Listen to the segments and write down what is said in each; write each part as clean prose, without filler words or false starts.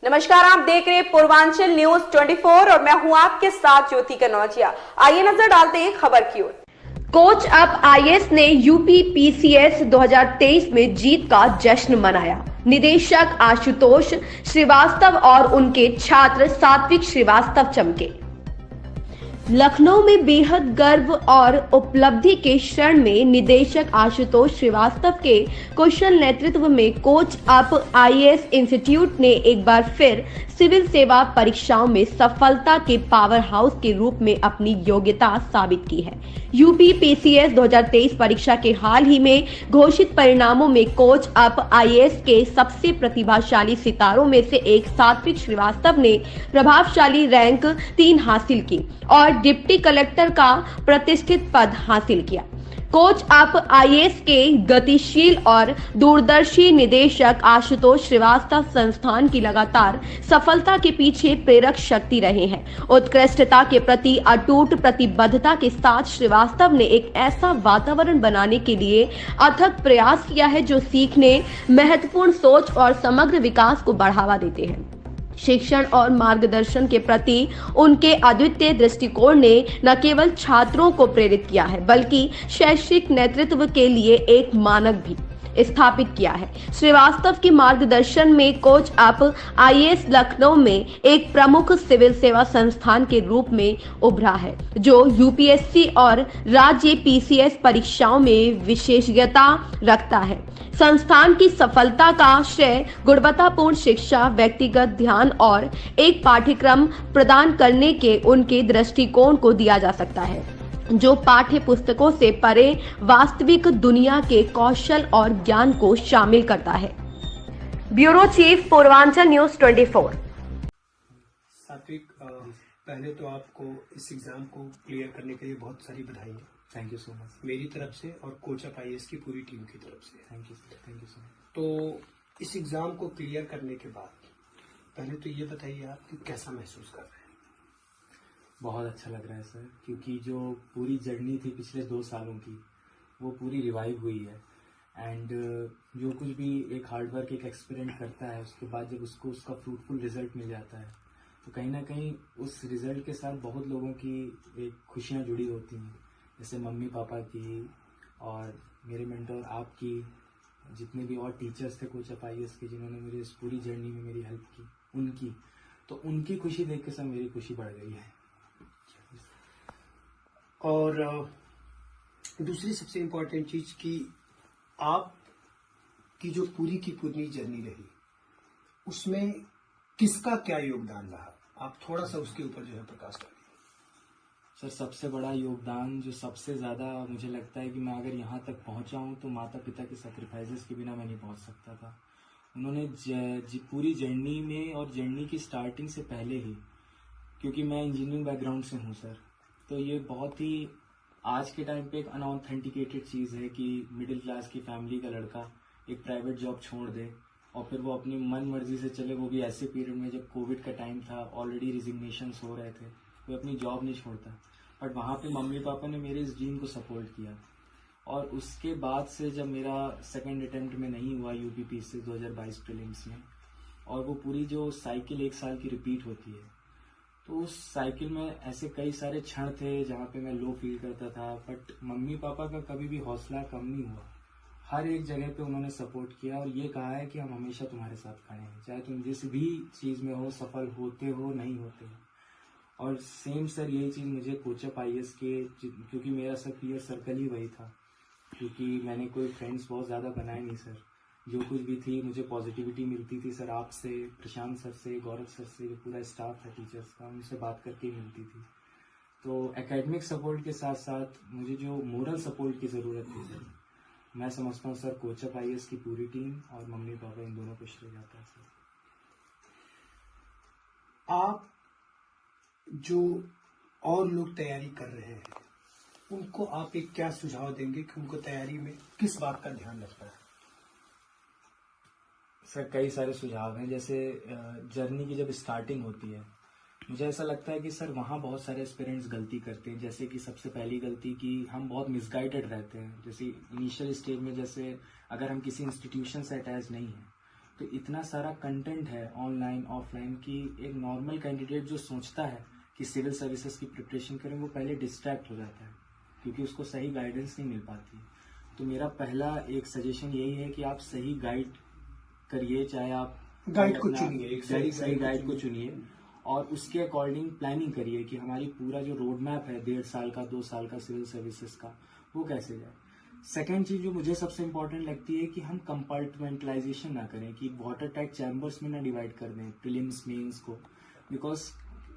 नमस्कार, आप देख रहे हैं पूर्वांचल न्यूज 24 और मैं हूं आपके साथ ज्योति कनौजिया। आइए नजर डालते हैं खबर की ओर। कोच अप आईएएस ने यूपी पीसीएस 2023 में जीत का जश्न मनाया। निदेशक आशुतोष श्रीवास्तव और उनके छात्र सात्विक श्रीवास्तव चमके। लखनऊ में बेहद गर्व और उपलब्धि के क्षण में निदेशक आशुतोष श्रीवास्तव के कुशल नेतृत्व में कोच अप आईएएस इंस्टीट्यूट ने एक बार फिर सिविल सेवा परीक्षाओं में सफलता के पावर हाउस के रूप में अपनी योग्यता साबित की है। यूपी पीसीएस 2023 परीक्षा के हाल ही में घोषित परिणामों में कोच अप आईएएस के सबसे प्रतिभाशाली सितारों में से एक सात्विक श्रीवास्तव ने प्रभावशाली रैंक 3 हासिल की और डिप्टी कलेक्टर का प्रतिष्ठित पद हासिल किया। कोच अप आईएएस के गतिशील और दूरदर्शी निदेशक आशुतोष श्रीवास्तव संस्थान की लगातार सफलता के पीछे प्रेरक शक्ति रहे हैं। उत्कृष्टता के प्रति अटूट प्रतिबद्धता के साथ श्रीवास्तव ने एक ऐसा वातावरण बनाने के लिए अथक प्रयास किया है जो सीखने, महत्वपूर्ण सोच और समग्र विकास को बढ़ावा देते हैं। शिक्षण और मार्गदर्शन के प्रति उनके अद्वितीय दृष्टिकोण ने न केवल छात्रों को प्रेरित किया है बल्कि शैक्षिक नेतृत्व के लिए एक मानक भी स्थापित किया है। श्रीवास्तव के मार्गदर्शन में कोच अप आईएएस लखनऊ में एक प्रमुख सिविल सेवा संस्थान के रूप में उभरा है जो यूपीएससी और राज्य पीसीएस परीक्षाओं में विशेषज्ञता रखता है। संस्थान की सफलता का श्रेय गुणवत्तापूर्ण शिक्षा, व्यक्तिगत ध्यान और एक पाठ्यक्रम प्रदान करने के उनके दृष्टिकोण को दिया जा सकता है जो पाठ्य पुस्तकों से परे वास्तविक दुनिया के कौशल और ज्ञान को शामिल करता है। Bureau chief Purvanchal news 24। सात्विक, पहले तो आपको इस एग्जाम को क्लियर करने के लिए बहुत सारी बधाई है। थैंक यू सो मच मेरी तरफ से और कोच अप आईएएस की पूरी टीम की तरफ से थैंक यू सो मच। तो इस एग्जाम को क्लियर करने के बाद पहले तो ये बताइए आप कि कैसा महसूस कर रहे हैं? बहुत अच्छा लग रहा है सर, क्योंकि जो पूरी जर्नी थी पिछले 2 सालों की वो पूरी रिवाइव हुई है। एंड जो कुछ भी एक हार्डवर्क, एक एक्सपेरिमेंट करता है, उसके बाद जब उसको उसका फ्रूटफुल रिजल्ट मिल जाता है तो कहीं ना कहीं उस रिजल्ट के साथ बहुत लोगों की एक खुशियाँ जुड़ी होती हैं, जैसे मम्मी पापा की और मेरे मेंटर आपकी, जितने भी और टीचर्स थे कोच अप आईएएस के जिन्होंने मेरी इस पूरी जर्नी में मेरी हेल्प की, उनकी तो उनकी खुशी देख के सब मेरी खुशी बढ़ गई है। और दूसरी सबसे इम्पोर्टेंट चीज कि आप की जो पूरी की पूरी जर्नी रही उसमें किसका क्या योगदान रहा, आप थोड़ा सा उसके ऊपर जो है प्रकाश डालिए। सर, सबसे बड़ा योगदान जो सबसे ज़्यादा मुझे लगता है कि मैं अगर यहाँ तक पहुँचा हूँ तो माता पिता के सेक्रीफाइसेस के बिना मैं नहीं पहुँच सकता था। उन्होंने पूरी जर्नी में और जर्नी की स्टार्टिंग से पहले ही, क्योंकि मैं इंजीनियरिंग बैकग्राउंड से हूँ सर, तो ये बहुत ही आज के टाइम पे एक अनऑथेंटिकेटेड चीज़ है कि मिडिल क्लास की फैमिली का लड़का एक प्राइवेट जॉब छोड़ दे और फिर वो अपनी मन मर्जी से चले, वो भी ऐसे पीरियड में जब कोविड का टाइम था, ऑलरेडी रिजिग्नेशंस हो रहे थे, कोई अपनी जॉब नहीं छोड़ता। बट वहाँ पे मम्मी पापा ने मेरे इस ड्रीम को सपोर्ट किया। और उसके बाद से जब मेरा सेकेंड अटेम्प्ट में नहीं हुआ यूपी पीसीएस 2022 प्रीलिम्स में, और वो पूरी जो साइकिल 1 साल की रिपीट होती है, तो उस साइकिल में ऐसे कई सारे क्षण थे जहाँ पे मैं लो फील करता था, बट मम्मी पापा का कभी भी हौसला कम नहीं हुआ। हर एक जगह पे उन्होंने सपोर्ट किया और ये कहा है कि हम हमेशा तुम्हारे साथ खड़े हैं, चाहे तुम जिस भी चीज़ में हो, सफल होते हो नहीं होते हो। और सेम सर यही चीज़ मुझे कोच अप आईएएस के, क्योंकि मेरा सर पीयर सर्कल ही वही था, क्योंकि मैंने कोई फ्रेंड्स बहुत ज़्यादा बनाए नहीं सर। जो कुछ भी थी मुझे पॉजिटिविटी मिलती थी सर, आपसे, प्रशांत सर से, गौरव सर से, जो पूरा स्टाफ था टीचर्स का, उनसे बात करके ही मिलती थी। तो एकेडमिक सपोर्ट के साथ साथ मुझे जो मोरल सपोर्ट की ज़रूरत थी सर, मैं समझता हूँ सर कोच अप आईएएस की पूरी टीम और मम्मी पापा, इन दोनों को श्रेय जाता है सर। आप जो और लोग तैयारी कर रहे हैं उनको आप एक क्या सुझाव देंगे कि उनको तैयारी में किस बात का ध्यान रखना है? सर, कई सारे सुझाव हैं। जैसे जर्नी की जब स्टार्टिंग होती है, मुझे ऐसा लगता है कि सर वहाँ बहुत सारे एस्पिरेंट्स गलती करते हैं। जैसे कि सबसे पहली गलती कि हम बहुत मिसगाइडेड रहते हैं। जैसे इनिशियल स्टेज में, जैसे अगर हम किसी इंस्टीट्यूशन से अटैच नहीं हैं तो इतना सारा कंटेंट है ऑनलाइन ऑफलाइन कि एक नॉर्मल कैंडिडेट जो सोचता है कि सिविल सर्विसेज की प्रिपरेशन करें वो पहले डिस्ट्रैक्ट हो जाता है क्योंकि उसको सही गाइडेंस नहीं मिल पाती। तो मेरा पहला एक सजेशन यही है कि आप सही गाइड करिए, चाहे आप गाइड को चुनिए, एक सही गाइड को चुनिए और उसके अकॉर्डिंग प्लानिंग करिए कि हमारी पूरा जो रोड मैप है 1.5 साल का 2 साल का सिविल सर्विसेज का वो कैसे जाए। सेकेंड चीज जो मुझे सबसे इम्पोर्टेंट लगती है कि हम कंपार्टमेंटलाइजेशन ना करें, कि वाटर टाइट चैम्बर्स में ना डिवाइड कर दें प्रीलिम्स मेंस को, बिकॉज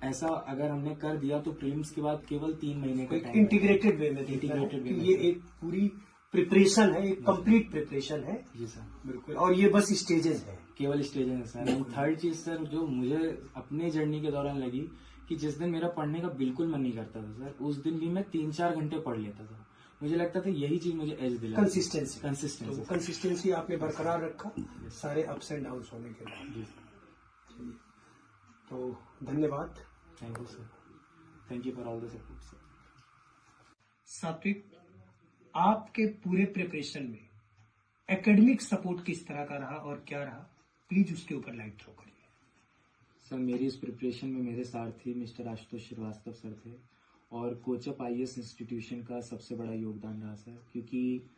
ऐसा अगर हमने कर दिया तो प्रीलिम्स के बाद केवल 3 महीने का टाइम इंटीग्रेटेड वे में ये एक पूरी प्रिपरेशन है, एक कंप्लीट प्रिपरेशन है। जी सर, बिल्कुल। और ये बस स्टेजेस है, केवल स्टेजेस है सर। एंड थर्ड चीज सर जो मुझे अपने जर्नी के दौरान लगी कि जिस दिन मेरा पढ़ने का बिल्कुल मन नहीं करता था सर, उस दिन भी मैं 3-4 घंटे पढ़ लेता था। मुझे लगता था यही चीज मुझे एज दिला, कंसिस्टेंसी आपने बरकरार रखा सारे अप्स एंड डाउन होने के बाद। तो धन्यवाद। Thank you sir, thank you for all the support sir. सात्विक, आपके पूरे प्रिपरेशन में एकेडमिक सपोर्ट किस तरह का रहा और क्या रहा, प्लीज उसके ऊपर लाइट थ्रो करिए। सर मेरी इस प्रिपरेशन में मेरे सारथी मिस्टर आशुतोष श्रीवास्तव सर थे और कोचअप IAS इंस्टीट्यूशन का सबसे बड़ा योगदान रहा सर, क्योंकि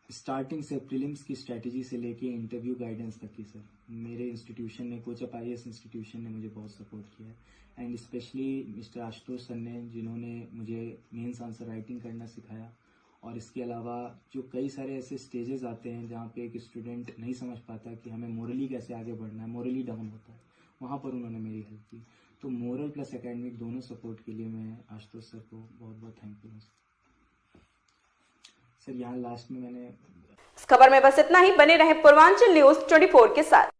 स्टार्टिंग से प्रीलिम्स की स्ट्रेटजी से लेके इंटरव्यू गाइडेंस तक की सर मेरे इंस्टीट्यूशन ने, कोचअप IAS इंस्टीट्यूशन ने मुझे बहुत सपोर्ट किया है। And specially mister Ashutosh sir ने, जिन्होंने मुझे मेंस आंसर राइटिंग करना सिखाया। और इसके अलावा जो कई सारे ऐसे स्टेजेस आते हैं जहाँ पे एक स्टूडेंट नहीं समझ पाता कि हमें मोरली कैसे आगे बढ़ना है, मोरली डाउन होता है, वहाँ पर उन्होंने मेरी हेल्प की। तो मोरल प्लस एकेडमिक दोनों सपोर्ट के लिए मैं आशुतोष सर को बहुत बहुत थैंकफुल हूँ सर। यहाँ लास्ट में मैंने इस खबर में बस इतना ही। बने रहे पूर्वांचल न्यूज़ 24 के साथ।